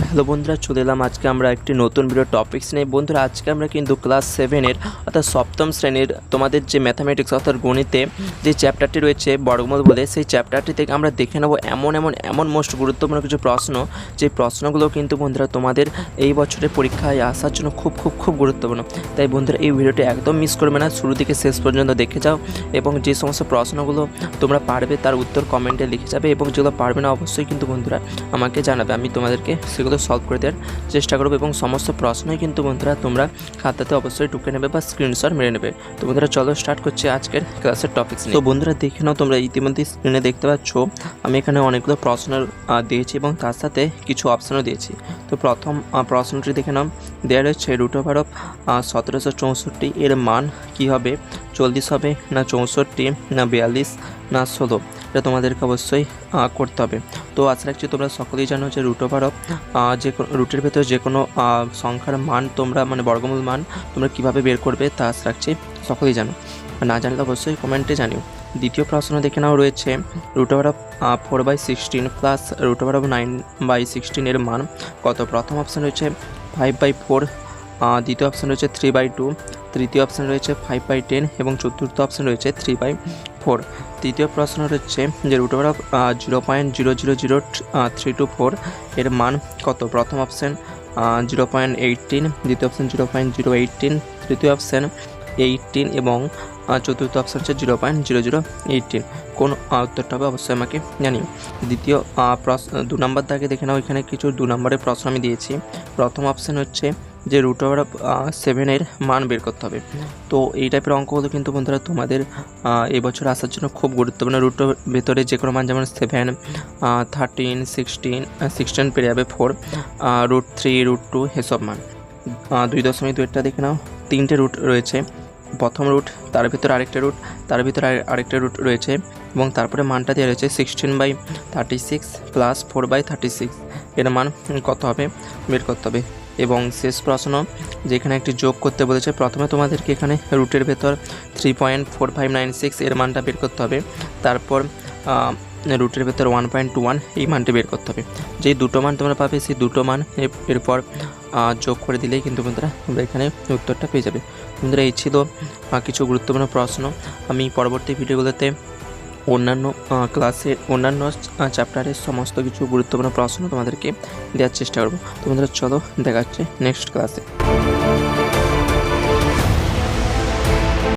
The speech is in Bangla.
হ্যালো বন্ধুরা, চলে এলাম আজকে আমরা একটি নতুন ভিডিও টপিক্স নিয়ে। বন্ধুরা, আজকে আমরা কিন্তু ক্লাস 7-এর অর্থাৎ সপ্তম শ্রেণীর তোমাদের যে ম্যাথামেটিক্স অর্থাৎ গণিতে যে চ্যাপ্টারটি রয়েছে বর্গমূল বলে, সেই চ্যাপ্টারটি থেকে আমরা দেখে নেব এমন মোস্ট গুরুত্বপূর্ণ কিছু প্রশ্ন, যে প্রশ্নগুলো কিন্তু বন্ধুরা তোমাদের এই বছরের পরীক্ষায় আসার জন্য খুব গুরুত্বপূর্ণ। তাই বন্ধুরা, এই ভিডিওটি একদম মিস করবে না, শুরু থেকে শেষ পর্যন্ত দেখে যাও এবং যে সমস্ত প্রশ্নগুলো তোমরা পারবে তার উত্তর কমেন্টে লিখে যাবে এবং যেগুলো পারবে না অবশ্যই কিন্তু বন্ধুরা আমাকে জানাবে, আমি তোমাদেরকে সেগুলো সলভ করে দেওয়ার চেষ্টা করবো। এবং সমস্ত প্রশ্নই কিন্তু বন্ধুরা তোমরা খাতাতে অবশ্যই টুকে নেবে বা স্ক্রিনশট মেরে নেবে। তো বন্ধুরা, চলো স্টার্ট করছি আজকের ক্লাসের টপিক্স নিয়ে। তো বন্ধুরা, দেখে নাও, তোমরা ইতিমধ্যে স্ক্রিনে দেখতে পাচ্ছ আমি এখানে অনেকগুলো প্রশ্ন দিয়েছি এবং তার সাথে কিছু অপশানও দিয়েছি। তো প্রথম প্রশ্নটি দেখে নাও, দেওয়া রয়েছে √1764 এর মান কি হবে? 40 হবে না 64 না 42 না 16? এটা তোমাদেরকে অবশ্যই করতে হবে। তো আশা রাখছি তোমরা সকলেই জানো যে যে রুটের ভেতরে যে কোনো সংখ্যার মান তোমরা বর্গমূল মান তোমরা কিভাবে বের করবে তা আশা রাখছি সকলেই জানো। না জানলে অবশ্যই কমেন্টে জানিও। দ্বিতীয় প্রশ্ন দেখে নাও, রয়েছে √4/16 প্লাস √9/16 এর মান কত? প্রথম অপশান রয়েছে 5/4, দ্বিতীয় অপশান রয়েছে 3/2, তৃতীয় অপশান রয়েছে 5/10 এবং চতুর্থ অপশান রয়েছে 3/4। তৃতীয় প্রশ্ন হচ্ছে যে √0.000324 এর মান কত? প্রথম অপশান 0.18, দ্বিতীয় অপশান 0.018, তৃতীয় অপশান 18 এবং চতুর্থ অপশান হচ্ছে 0.0018। কোন উত্তরটা হবে অবশ্যই আমাকে জানিও। দ্বিতীয় প্রশ্ন 2 নম্বর দাগে দেখে নাও, এখানে কিছু 2 নম্বরের প্রশ্ন আমি দিয়েছি। প্রথম অপশান হচ্ছে যে √7 এর মান বের করতে হবে। তো এই টাইপের অঙ্কগুলো কিন্তু বন্ধুরা তোমাদের এবছর আসার জন্য খুব গুরুত্বপূর্ণ। রুটের ভেতরে যে কোনো মান, যেমন 7, 13, 16 পেরে যাবে 4, √3, √2 এসব মান। 2.2 দেখে নাও, 3টে রুট রয়েছে। প্রথম রুট, তার ভিতরে আরেকটা রুট, তার ভিতরে আরেকটা রুট রয়েছে এবং তারপরে মানটা দেওয়া রয়েছে 16/36 প্লাস 4/36। এর মান কত হবে বের করতে হবে। এবং শেষ প্রশ্ন, যেখানে একটি যোগ করতে বলেছে। প্রথমে তোমাদেরকে এখানে রুটের ভেতর 3.4596 এর মানটা বের করতে হবে, তারপর রুটের ভেতর 1.21 এই মানটি বের করতে হবে। যেই দুটো মান তোমরা পাবে সেই দুটো মান এরপর যোগ করে দিলেই কিন্তু বন্ধুরা তোমরা এখানে উত্তরটা পেয়ে যাবে। বন্ধুরা, এই ছিল কিছু গুরুত্বপূর্ণ প্রশ্ন। আমি পরবর্তী ভিডিওগুলোতে অন্যান্য ক্লাসের অন্যান্য চ্যাপ্টারের সমস্ত কিছু গুরুত্বপূর্ণ প্রশ্ন তোমাদেরকে দেওয়ার চেষ্টা করবো। তো বন্ধুরা, চলো দেখা হচ্ছে নেক্সট ক্লাসে।